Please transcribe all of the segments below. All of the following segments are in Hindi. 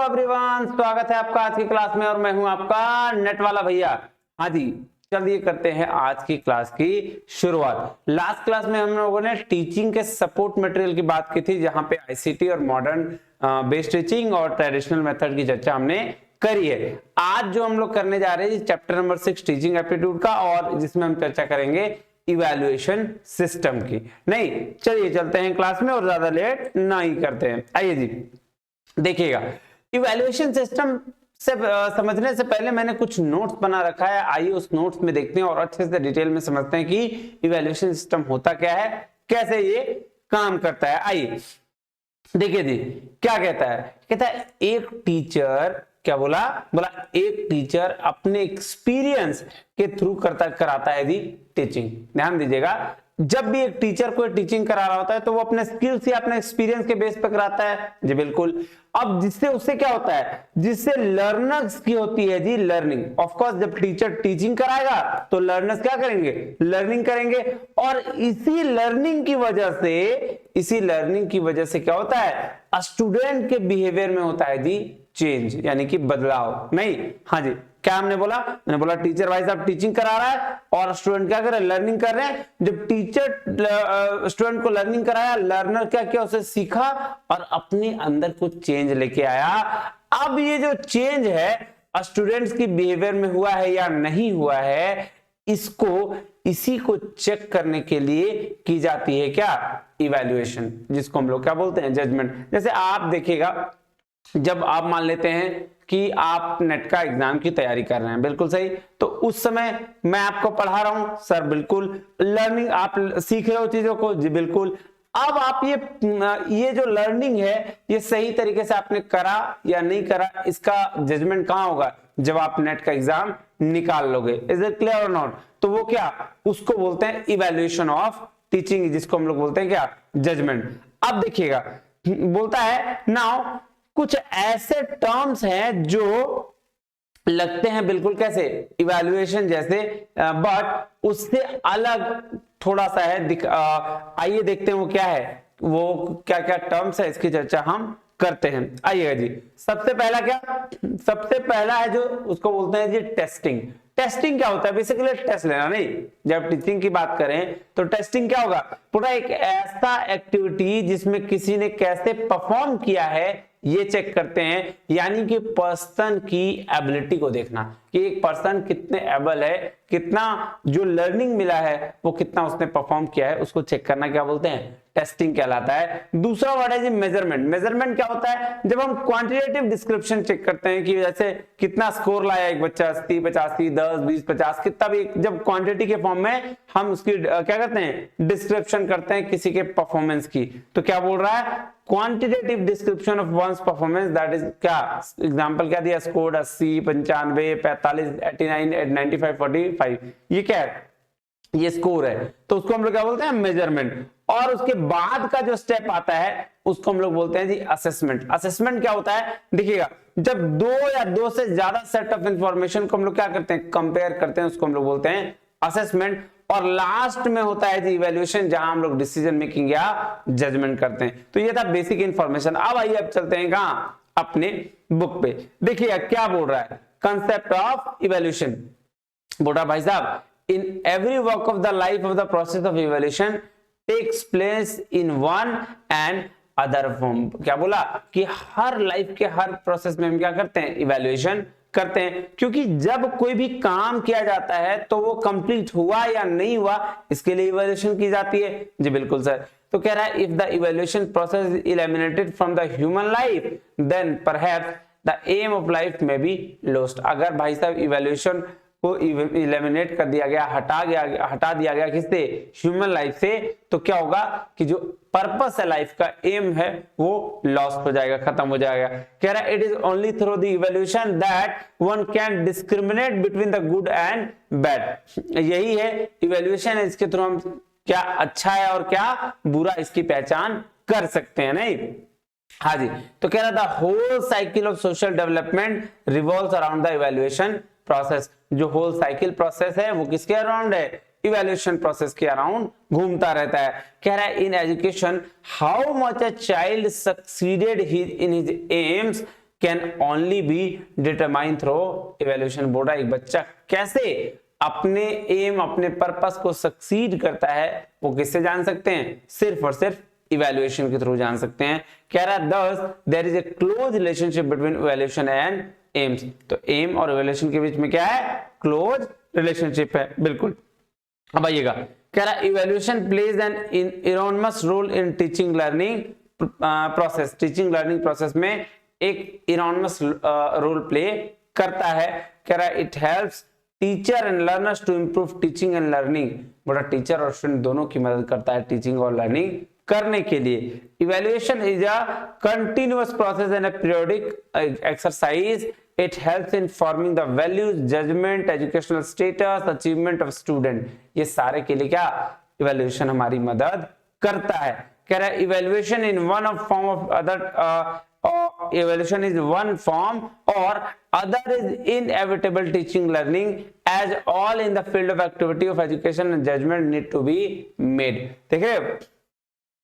एवरीवन, स्वागत है आपका आज की क्लास में और मैं हूं आपका नेट वाला भैया। हाँ जी, चलिए करते हैं आज की क्लास की शुरुआत। लास्ट क्लास में हम लोगों ने टीचिंग के सपोर्ट मटेरियल की बात की थी, जहां पे आईसीटी और मॉडर्न बेस्ड टीचिंग और ट्रेडिशनल मेथड की चर्चा हमने करी है। आज जो हम लोग करने जा रहे हैं चैप्टर नंबर 6 टीचिंग एप्टीट्यूड का, और जिसमें हम चर्चा करेंगे इवैल्यूएशन सिस्टम की। नहीं, चलिए चलते हैं क्लास में और ज्यादा लेट नहीं करते हैं। आइए जी, देखिएगा इवैल्यूएशन सिस्टम से समझने से पहले मैंने कुछ नोट्स बना रखा है। आइए उस नोट्स में देखते हैं और अच्छे से डिटेल में समझते हैं कि इवैल्यूएशन सिस्टम होता क्या है, कैसे ये काम करता है। आइए देखिए जी, क्या कहता है, कहता है एक टीचर, क्या बोला एक टीचर अपने एक्सपीरियंस के थ्रू कराता है जी टीचिंग। ध्यान दीजिएगा, जब भी एक टीचर को टीचिंग करा रहा होता है तो वो अपने स्किल्स या अपने एक्सपीरियंस के बेस पर कराता है जी, बिल्कुल। अब जिससे उससे क्या होता है, जिससे लर्नर्स की होती है जी लर्निंग। ऑफ कोर्स जब टीचर टीचिंग कराएगा तो लर्नर्स क्या करेंगे, लर्निंग करेंगे। और इसी लर्निंग की वजह से क्या होता है, स्टूडेंट के बिहेवियर में होता है जी चेंज, यानी कि बदलाव। नहीं, हाँ जी, क्या हमने बोला, मैंने बोला टीचर भाई साहब टीचिंग करा रहा है और स्टूडेंट क्या कर रहे हैं, लर्निंग कर रहे हैं। जब टीचर स्टूडेंट को लर्निंग कराया, लर्नर क्या किया, उसे सीखा और अपने अंदर कुछ चेंज लेके आया। अब ये जो चेंज है स्टूडेंट्स की बिहेवियर में हुआ है या नहीं हुआ है, इसी को चेक करने के लिए की जाती है क्या, इवैल्यूएशन, जिसको हम लोग क्या बोलते हैं, जजमेंट। जैसे आप देखिएगा, जब आप मान लेते हैं कि आप नेट का एग्जाम की तैयारी कर रहे हैं, बिल्कुल सही, तो उस समय मैं आपको पढ़ा रहा हूं सर, बिल्कुल लर्निंग, आप सीख रहे हो चीजों को जी, बिल्कुल। अब आप ये जो लर्निंग है ये सही तरीके से आपने करा या नहीं करा, इसका जजमेंट कहां होगा, जब आप नेट का एग्जाम निकाल लोगे। इज इट क्लियर और नॉट? तो वो क्या, उसको बोलते हैं इवैल्यूएशन ऑफ टीचिंग, जिसको हम लोग बोलते हैं क्या, जजमेंट। अब देखिएगा, बोलता है नाउ कुछ ऐसे टर्म्स हैं जो लगते हैं बिल्कुल कैसे, इवैल्यूएशन जैसे, बट उससे अलग थोड़ा सा है। आइए देखते हैं वो क्या है, वो क्या क्या टर्म्स है, इसकी चर्चा हम करते हैं। आइएगा जी, सबसे पहला है जो उसको बोलते हैं जी टेस्टिंग। टेस्टिंग क्या होता है, बेसिकली टेस्ट लेना। नहीं, जब टीचिंग की बात करें तो टेस्टिंग क्या होगा, पूरा एक ऐसा एक्टिविटी जिसमें किसी ने कैसे परफॉर्म किया है ये चेक करते हैं, यानी कि पर्सन की एबिलिटी को देखना कि एक पर्सन कितने एबल है, कितना जो लर्निंग मिला है वो कितना उसने परफॉर्म किया है, उसको चेक करना क्या बोलते हैं, टेस्टिंग कहलाता है। दूसरा वर्ड है जी मेजरमेंट। मेजरमेंट क्या होता है, जब हम क्वांटिटेटिव डिस्क्रिप्शन चेक करते हैं कि जैसे कितना स्कोर लाया एक बच्चा, 80, 85, 10, 20, 50, कितना भी, जब क्वांटिटी के फॉर्म में हम उसकी क्या करते हैं, डिस्क्रिप्शन करते हैं किसी के परफॉर्मेंस की, तो क्या बोल रहा है, quantitative description of one's performance, that is क्या, एग्जांपल क्या दिया, स्कोर 80, 95, 45, 89, 95, 45, ये क्या है, ये स्कोर है। तो उसको हम लोग क्या बोलते हैं, मेजरमेंट। और उसके बाद का जो स्टेप आता है उसको हम लोग बोलते हैं जी असेसमेंट। असेसमेंट क्या होता है, देखिएगा, जब दो या दो से ज्यादा सेट ऑफ इंफॉर्मेशन को हम लोग क्या करते हैं, कंपेयर करते हैं, उसको हम लोग बोलते हैं असेसमेंट। और लास्ट में होता है जी इवैल्यूएशन, जहां हम लोग डिसीजन मेकिंग या जजमेंट करते हैं। तो ये था बेसिक इंफॉर्मेशन। अब आइए, अब चलते हैं कहां, अपने बुक पे। देखिए क्या बोल रहा है, कंसेप्ट ऑफ इवैल्यूएशन। बोल रहा भाई साहब, in every walk of the life of the process of evaluation takes place in one and other form। क्या बोला कि हर लाइफ के हर प्रोसेस में हम क्या करते हैं, इवैल्यूएशन करते हैं, क्योंकि जब कोई भी काम किया जाता है तो वो कंप्लीट हुआ या नहीं हुआ, इसके लिए इवैल्यूएशन की जाती है जी, बिल्कुल सर। तो कह रहा है, if the evaluation process is eliminated from the human life then perhaps the aim of life may be lost. अगर भाई साहब इवैल्यूएशन को इलिमिनेट कर दिया गया, हटा दिया गया किससे, ह्यूमन लाइफ से, तो क्या होगा कि जो पर्पस है लाइफ का, एम है, वो लॉस्ट हो जाएगा, खत्म हो जाएगा। कह रहा है, it is only through the evaluation that one can discriminate between the good and bad. यही है इवैल्यूएशन है, इसके थ्रू हम क्या अच्छा है और क्या बुरा, इसकी पहचान कर सकते हैं। नहीं, हाँ जी, तो कह रहा था whole cycle of social development revolves around the evaluation process. जो होल साइकिल प्रोसेस है वो किसके अराउंड है, इवैल्यूएशन प्रोसेस के अराउंड घूमता रहता है। कह रहा है, in education how much a child succeeded in his AIIMS can only be determine through evaluation. बोल रहा है एक बच्चा कैसे अपने एम अपने पर्पस को सक्सीड करता है वो किससे जान सकते हैं, सिर्फ और सिर्फ इवैल्यूएशन के थ्रू जान सकते हैं। कह रहा thus there is a close relationship between evaluation and aims। तो एम और इवैल्यूएशन के बीच में क्या है, क्लोज रिलेशनशिप है, बिल्कुल। अब आइएगा, कह रहा evaluation plays an enormous role in teaching learning process. Teaching learning process में एक इनॉर्मस रोल प्ले करता है। कह रहा it helps teacher and learners to improve teaching and learning. बड़ा टीचर और स्टूडेंट दोनों की मदद करता है टीचिंग और लर्निंग करने के लिए। Evaluation is a continuous process and a periodic exercise. It helps in forming the values, judgement, educational status, achievement of student. ये सारे के लिए क्या इवैल्यूएशन हमारी मदद करता है। कह रहा है evaluation in one of form of other evaluation is one form or other is inevitable teaching learning as all in the field of activity of education and judgment need to be made। देखिए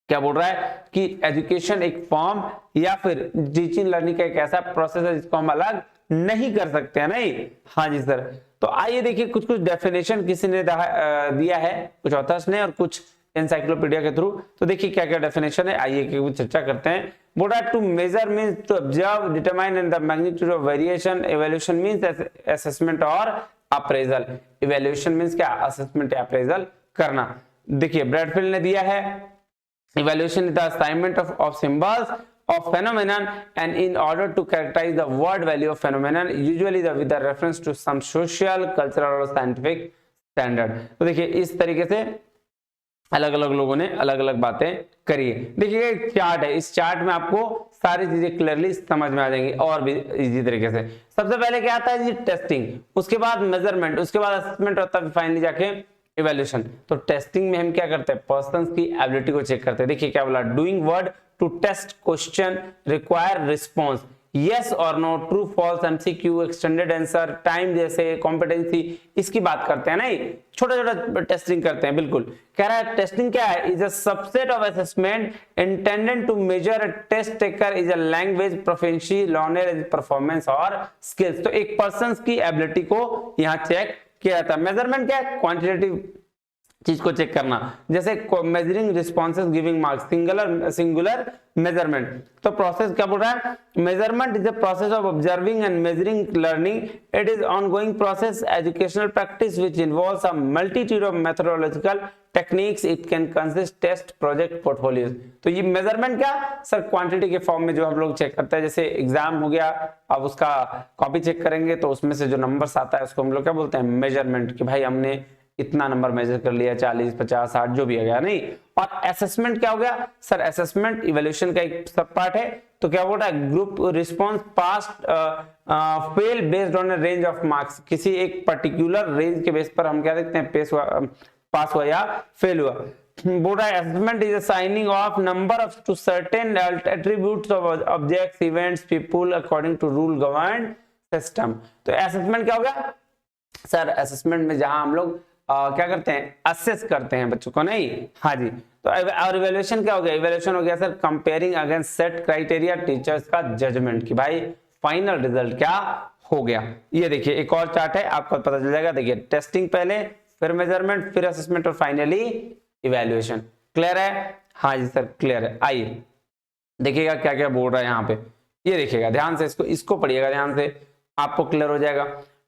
क्या बोल रहा है कि एजुकेशन एक फॉर्म या फिर टीचिंग लर्निंग का एक ऐसा प्रोसेस है जिसको हम अलग नहीं कर सकते हैं, नहीं। हाँ जी सर। तो आइए देखिए कुछ कुछ डेफिनेशन किसी ने दिया है, कुछ ऑथर्स ने और कुछ एनसाइक्लोपीडिया के थ्रू। तो देखिए क्या क्या डेफिनेशन है, आइए चर्चा करते हैं। बोल रहा है to measure means to observe, determine and the magnitude of variation. Evaluation means assessment और अप्रेजल। इवैल्यूएशन मींस क्या, असेसमेंट या अप्रेजल करना। देखिए ब्रैडफील्ड ने दिया है evaluation is the assignment of symbols of phenomenon and in order to characterize the word value of phenomenon usually with the reference to some social, cultural or scientific standard। तो देखिए इस तरीके से अलग अलग लोगों ने अलग अलग बातें करी है। देखिए एक चार्ट है, इस चार्ट में आपको सारी चीजें क्लियरली समझ में आ जाएंगी और भी इजी तरीके से। सबसे पहले क्या आता है जी, टेस्टिंग, उसके बाद मेजरमेंट, उसके बाद असेसमेंट और तब फाइनली जाके इवैल्यूएशन। तो टेस्टिंग में हम क्या करते हैं, पर्सन्स की एबिलिटी को चेक करते हैं। देखिए क्या बोला, doing word to test question require response, yes और no, true false, MCQ, extended answer, time जैसे कॉम्पिटेंसी, इसकी बात करते हैं, नहीं छोटा छोटा टेस्टिंग करते हैं, बिल्कुल। कह रहा है टेस्टिंग क्या है, is a subset of assessment intended to measure a test taker is a language proficiency, knowledge, performance और स्किल्स। तो एक पर्सन की एबिलिटी को यहाँ चेक किया जाता है। मेजरमेंट क्या है, क्वांटिटेटिव चीज को चेक करना, जैसे measuring responses, giving marks, singular measurement. तो प्रोसेस क्या बोल रहा है, measurement is the process of observing and measuring learning. It is ongoing process educational practice which involves a multitude of methodological techniques. It can consist test, project, portfolios. तो ये मेजरमेंट क्या सर, क्वांटिटी के फॉर्म में जो हम लोग चेक करते हैं, जैसे एग्जाम हो गया, अब उसका कॉपी चेक करेंगे तो उसमें से जो नंबर्स आता है उसको हम लोग क्या बोलते हैं, मेजरमेंट, कि भाई हमने इतना नंबर मेजर कर लिया, 40, 50, 60 जो भी आ गया, नहीं। और असेसमेंट क्या हो गया सर, असेसमेंट इवैल्यूएशन का एक सब पार्ट है। तो क्या बोल रहा है, group response past fail based on a range of marks. किसी एक पर्टिकुलर रेंज के बेस पर हम क्या देखते हैं, पास हुआ या फेल हुआ। बोल रहा है assessment is assigning of number of to certain attributes of objects, events, people according to rule govern system. तो असेसमेंट क्या हो गया सर, असेसमेंट में जहां हम लोग क्या करते हैं, असेस करते हैं बच्चों को, नहीं। हाँ जी। तो और इवैल्यूएशन क्या हो गया, इवैल्यूएशन हो गया sir comparing against set criteria, teachers का जजमेंट, कि भाई फाइनल रिजल्ट क्या हो गया। ये देखिए एक और चार्ट है, आपको पता चल जाएगा। देखिए टेस्टिंग पहले, फिर मेजरमेंट, फिर असेसमेंट और फाइनली इवैल्यूएशन। क्लियर है? हाँ जी सर क्लियर है। आइए देखिएगा क्या क्या बोल रहा है यहाँ पे, ये देखिएगा ध्यान से, इसको पढ़िएगा ध्यान से, आपको क्लियर हो जाएगा।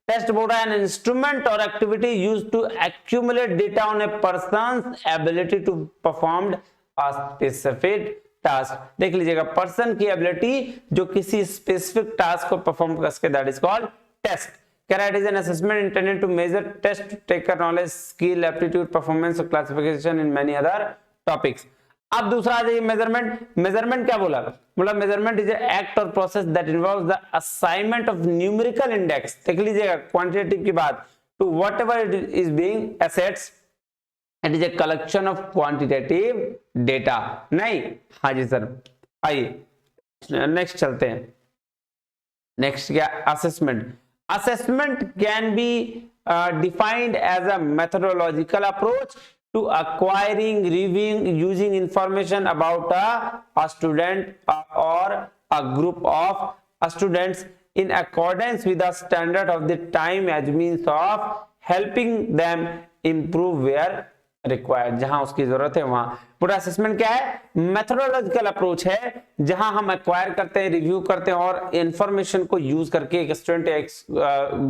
टेस्ट बोल रहा है एन इंस्ट्रूमेंट और activity used to accumulate data on a person's ability to perform a specific task. देख लीजिएगा, पर्सन की एबिलिटी जो किसी स्पेसिफिक टास्क को परफॉर्म कर सके, दैट इज कॉल्ड टेस्ट। कह रहा है it is an assessment intended to measure test taker knowledge, skill, aptitude, performance और classification in many other topics. अब दूसरा आ जाइए मेजरमेंट। मेजरमेंट क्या बोला, मेजरमेंट इज एक्ट और process that involves the assignment of numerical index. देख लीजिएगा क्वांटिटेटिव की बात, to whatever it is being assets, it is a collection of quantitative data, नहीं। हाँ जी सर। आइए नेक्स्ट चलते हैं। नेक्स्ट क्या, assessment. Assessment can be defined as a methodological approach to acquiring, reviewing, using information about a student or a group of students in accordance with the standard of the time as means of helping them improve where required, जहां उसकी जरूरत है वहां। पूरा असेसमेंट क्या है? मेथोडोलॉजिकल अप्रोच है, जहां हम एक्वायर करते हैं, रिव्यू करते हैं और इंफॉर्मेशन को यूज करके एक स्टूडेंट या एक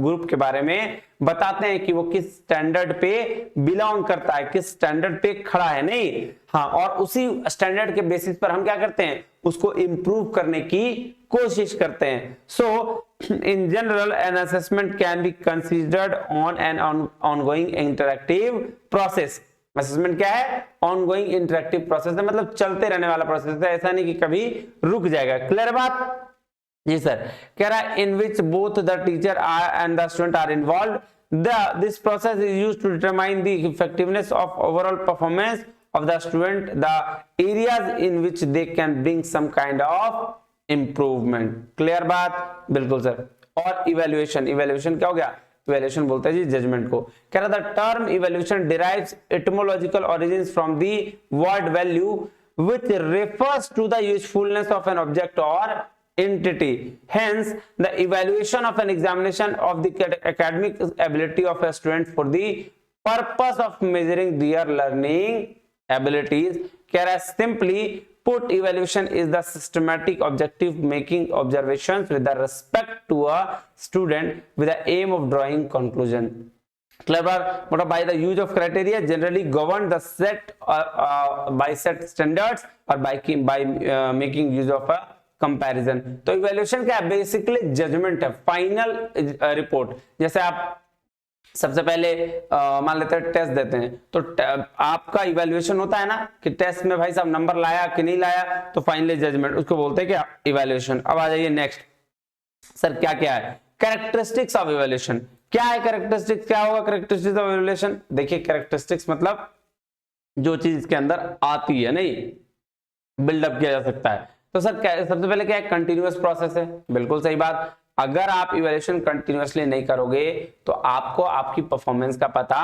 ग्रुप के बारे में बताते हैं कि वो किस स्टैंडर्ड पे बिलोंग करता है, किस स्टैंडर्ड पे खड़ा है। नहीं, हाँ, और उसी स्टैंडर्ड के बेसिस पर हम क्या करते हैं? उसको इंप्रूव करने की कोशिश करते हैं। सो in general an assessment can be considered on an ongoing interactive process। Assessment क्या है? ऑनगोइंग इंटरेक्टिव प्रोसेस है, मतलब चलते रहने वाला प्रोसेस है, ऐसा नहीं कि कभी रुक जाएगा। क्लियर बात? जी सर। कह रहा है in which both the teacher and the student are involve, this process is used to determine the effectiveness of overall performance of the student, the areas in which they can bring some kind of improvement. Clear बात? बिल्कुल सर। और इवेल्युएशन, इवेल्युएशन क्या हो गया? इवेल्युएशन बोलते हैं जी जजमेंट को। कह रहा था term evaluation derives etymological origins from the word value which refers to the usefulness of an object or entity. Hence, the evaluation of an examination of the academic ability of a student for the purpose of measuring their learning abilities. कह रहा है simply put, evaluation is the systematic objective making observations with the respect to a student with the aim of drawing conclusion. Clever, but by the use of criteria generally govern the set by set standards or by making use of a comparison. तो evaluation क्या है? बेसिकली जजमेंट है, फाइनल रिपोर्ट। जैसे आप सबसे पहले मान लेते हैं टेस्ट देते हैं, तो आपका इवैल्यूएशन होता है ना कि टेस्ट में भाई साहब नंबर लाया कि नहीं लाया, तो फाइनली जजमेंट, उसको बोलते हैं क्या? इवैल्यूएशन। अब आ जाइए नेक्स्ट, सर क्या क्या है? Characteristics of evaluation. क्या है कैरेक्टरिस्टिक्स? क्या होगा कैरेक्टरिस्टिक्स ऑफ इवैल्यूएशन? देखिए कैरेक्टरिस्टिक्स मतलब जो चीज इसके अंदर आती है, नहीं बिल्डअप किया जा सकता है। तो सर सबसे पहले क्या है? कंटिन्यूअस प्रोसेस है। बिल्कुल सही बात। अगर आप इवैल्यूएशन कंटिन्यूअसली नहीं करोगे तो आपको आपकी परफॉर्मेंस का पता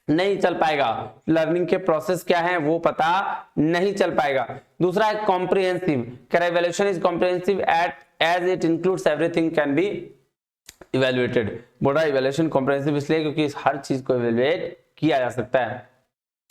नहीं चल पाएगा, लर्निंग के प्रोसेस क्या है वो पता नहीं चल पाएगा। दूसरा है कॉम्प्रिहेंसिव। कह रहा है evaluation is comprehensive as it includes everything can be evaluated. बोला इवैल्यूएशन कॉम्प्रिहेंसिव इसलिए क्योंकि हर चीज को इवैल्यूएट किया जा सकता है।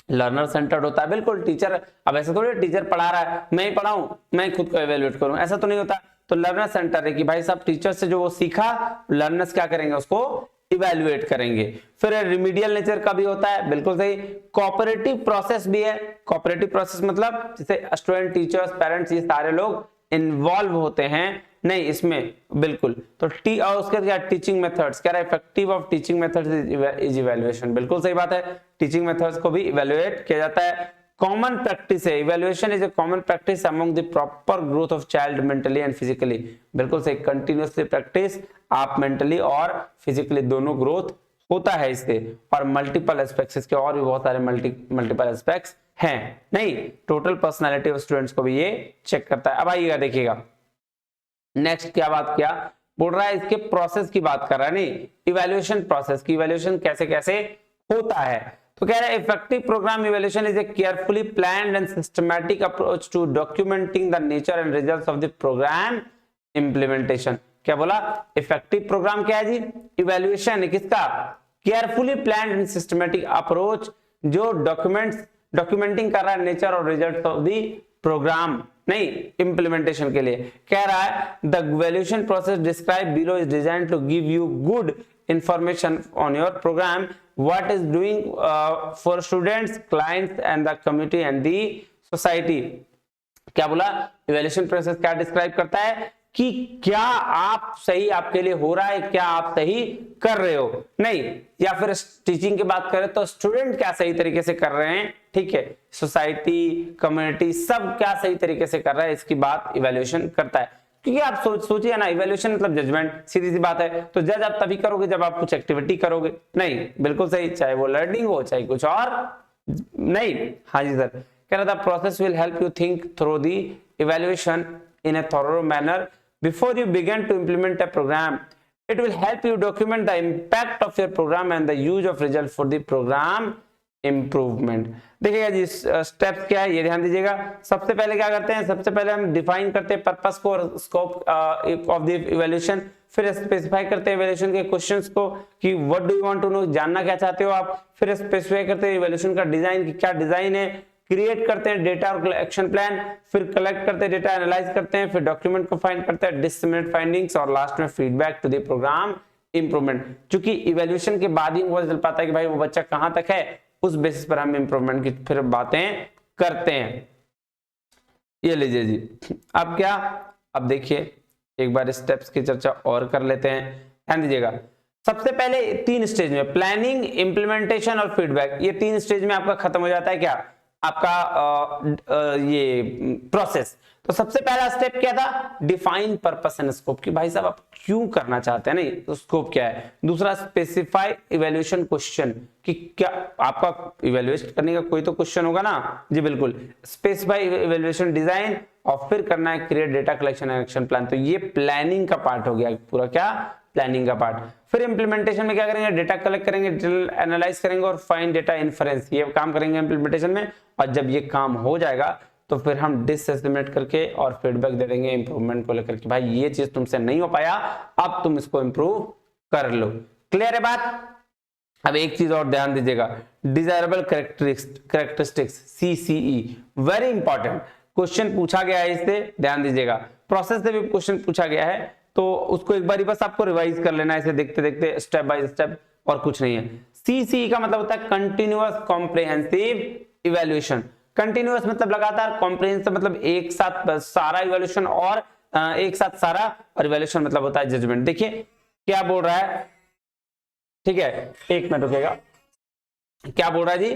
लर्नर सेंटर्ड होता है। बिल्कुल टीचर, अब ऐसा थोड़ी टीचर पढ़ा रहा है मैं ही पढ़ाऊं मैं खुद को इवैल्यूएट करूं, ऐसा तो नहीं होता। तो लर्नर सेंटर है कि भाई साहब टीचर से जो वो सीखा, लर्नर्स क्या करेंगे? उसको इवैल्यूएट करेंगे। फिर रिमीडियल नेचर का भी होता है। बिल्कुल सही। कोऑपरेटिव प्रोसेस भी है। कोऑपरेटिव प्रोसेस मतलब जैसे स्टूडेंट, टीचर्स, पेरेंट्स, ये सारे लोग इन्वॉल्व होते हैं नहीं इसमें। बिल्कुल। तो और उसके क्या? Teaching methods. कह रहा है effective of teaching methods is evaluation. बिल्कुल सही बात है। टीचिंग मेथड्स को भी इवैल्यूएट किया जाता है। कॉमन प्रैक्टिस है। Evaluation is A common practice among the proper growth of child mentally and physically. बिल्कुल सही। कंटिन्यूअसली प्रैक्टिस, आप मेंटली और फिजिकली दोनों ग्रोथ होता है इससे। और मल्टीपल एस्पेक्ट्स, इसके और भी बहुत सारे मल्टीपल एस्पेक्ट्स हैं। नहीं, टोटल पर्सनालिटी ऑफ स्टूडेंट्स को भी ये चेक करता है। अब आइएगा देखिएगा नेक्स्ट क्या बात किया? बोल रहा है इसके प्रोसेस की बात कर रहा है, नहीं इवैल्यूएशन प्रोसेस की। इवैल्यूएशन कैसे कैसे होता है? तो कह रहा है effective programme evaluation is a carefully planned and systematic approach to documenting the nature and results of the programme implementation. क्या बोला? इफेक्टिव प्रोग्राम क्या है जी? इवैल्यूएशन है किसका? Carefully planned and systematic approach जो डॉक्यूमेंटिंग कर रहा है नेचर और रिजल्ट्स ऑफ द प्रोग्राम, नहीं इंप्लीमेंटेशन के लिए। कह रहा है the evaluation process describe below is designed to give you good information on your program, what is doing for students, clients and the community and the society। क्या बोला? इवैल्यूएशन प्रोसेस क्या डिस्क्राइब करता है कि क्या आप सही आपके लिए हो रहा है, क्या आप सही कर रहे हो, नहीं, या फिर टीचिंग की बात करें तो स्टूडेंट क्या सही तरीके से कर रहे हैं, ठीक है, सोसाइटी, कम्युनिटी सब क्या सही तरीके से कर रहा है, इसकी बात इवैल्यूएशन करता है। क्योंकि आप सोचिए ना, इवैल्यूएशन मतलब जजमेंट, सीधी सी बात है। तो जज आप तभी करोगे जब आप कुछ एक्टिविटी करोगे, नहीं बिल्कुल सही, चाहे वो लर्निंग हो चाहे कुछ और, नहीं। हाँ जी सर। कह रहा था process will help you think through the evaluation in a thorough manner before you begin to implement a programme. It will help you document the impact of your program and the use of result for the program improvement. देखिएगा जी स्टेप्स क्या है ये ध्यान दीजिएगा। सबसे पहले क्या करते हैं, सबसे पहले हम डिफाइन करते हैं पर्पस को और स्कोप ऑफ द इवैल्यूएशन, फिर स्पेसिफाई करते हैं इवैल्यूएशन के क्वेश्चंस को कि what do you want to know, जानना क्या चाहते हो आप, फिर स्पेसिफाई करते हैं इवैल्यूएशन का डिजाइन कि क्या डिजाइन है, क्रिएट करते हैं डेटा और एक्शन प्लान, फिर कलेक्ट करते हैं डेटा, एनालाइज करते हैं, फिर डॉक्यूमेंट को फाइंड करते हैं, डिसमिनेट फाइंडिंग्स और लास्ट में feedback to the programme improvement. क्योंकि इवैल्यूएशन के बाद ही वो चल पाता है कि भाई वो बच्चा कहां तक है, उस बेसिस पर हम इंप्रूवमेंट की फिर बातें करते हैं। ये लीजिए जी अब क्या, अब देखिए एक बार स्टेप्स की चर्चा और कर लेते हैं, ध्यान दीजिएगा। सबसे पहले 3 स्टेज में प्लानिंग, इंप्लीमेंटेशन और फीडबैक, ये 3 स्टेज में आपका खत्म हो जाता है क्या, आपका ये प्रोसेस। तो सबसे पहला स्टेप क्या था, डिफाइन पर्पस एंड स्कोप, कि भाई साहब आप क्यों करना चाहते हैं, नहीं तो स्कोप क्या है। दूसरा स्पेसिफाई इवैल्यूएशन क्वेश्चन, कि क्या आपका इवैल्यूएट करने का कोई तो क्वेश्चन होगा ना, जी बिल्कुल। स्पेसिफाई इवैल्यूएशन डिजाइन और फिर करना है create data collection and action plan. तो ये प्लानिंग का पार्ट हो गया पूरा, क्या प्लानिंग का पार्ट। फिर इंप्लीमेंटेशन में क्या करेंगे, डेटा कलेक्ट करेंगे, एनालाइज करेंगे और फाइंड डेटा इन्फरेंस, ये काम करेंगे इंप्लीमेंटेशन में। और जब ये काम हो जाएगा तो फिर हम डिसएस्टिमेट करके और फीडबैक दे देंगे इंप्रूवमेंट को लेकर कि भाई ये चीज तुमसे नहीं हो पाया, अब तुम इसको इंप्रूव कर लो। क्लियर है बात। अब एक चीज और ध्यान दीजिएगा, desirable characteristics CCE, very important question पूछा गया है इससे, ध्यान दीजिएगा। प्रोसेस से भी क्वेश्चन पूछा गया है तो उसको एक बार बस आपको रिवाइज कर लेना है, ऐसे देखते देखते स्टेप बाय स्टेप, और कुछ नहीं है। CCE का मतलब होता है कंटिन्यूअस कॉम्प्रिहेंसिव इवैल्यूएशन। कंटिन्यूअस मतलब लगातार, कॉम्प्रिहेंसिव मतलब एक साथ सारा इवैल्यूएशन, और एक साथ सारा, और इवैल्यूएशन मतलब होता है जजमेंट। देखिए क्या बोल रहा है, ठीक है एक मिनट रुकेगा, क्या बोल रहा है जी,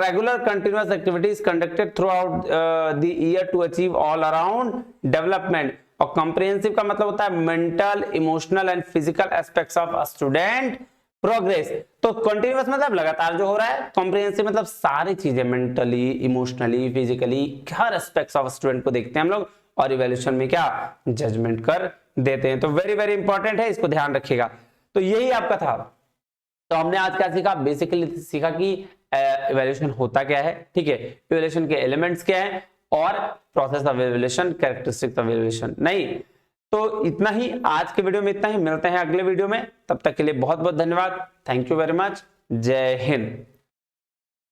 regular continuous activities conducted throughout the year to achieve all around development. और कॉम्प्रिहेंसिव का मतलब होता है mental, emotional and physical aspects of student progress. तो कंटिन्यूअस मतलब लगातार जो हो रहा है, कॉम्प्रिहेंसिव मतलब सारी चीजें, mentally, emotionally, physically, her aspects of student को देखते हैं हम लोग, और इवैल्यूएशन में क्या जजमेंट कर देते हैं। तो वेरी वेरी इंपॉर्टेंट है, इसको ध्यान रखिएगा। तो यही आपका था। तो हमने आज क्या सीखा, बेसिकली सीखा कि इवैल्यूएशन होता क्या है, ठीक है, इवैल्यूएशन के एलिमेंट्स क्या है, और process of evaluation, characteristics of evaluation. नहीं तो इतना ही आज के वीडियो में, इतना ही, मिलते हैं अगले वीडियो में, तब तक के लिए बहुत बहुत धन्यवाद, थैंक यू वेरी मच, जय हिंद।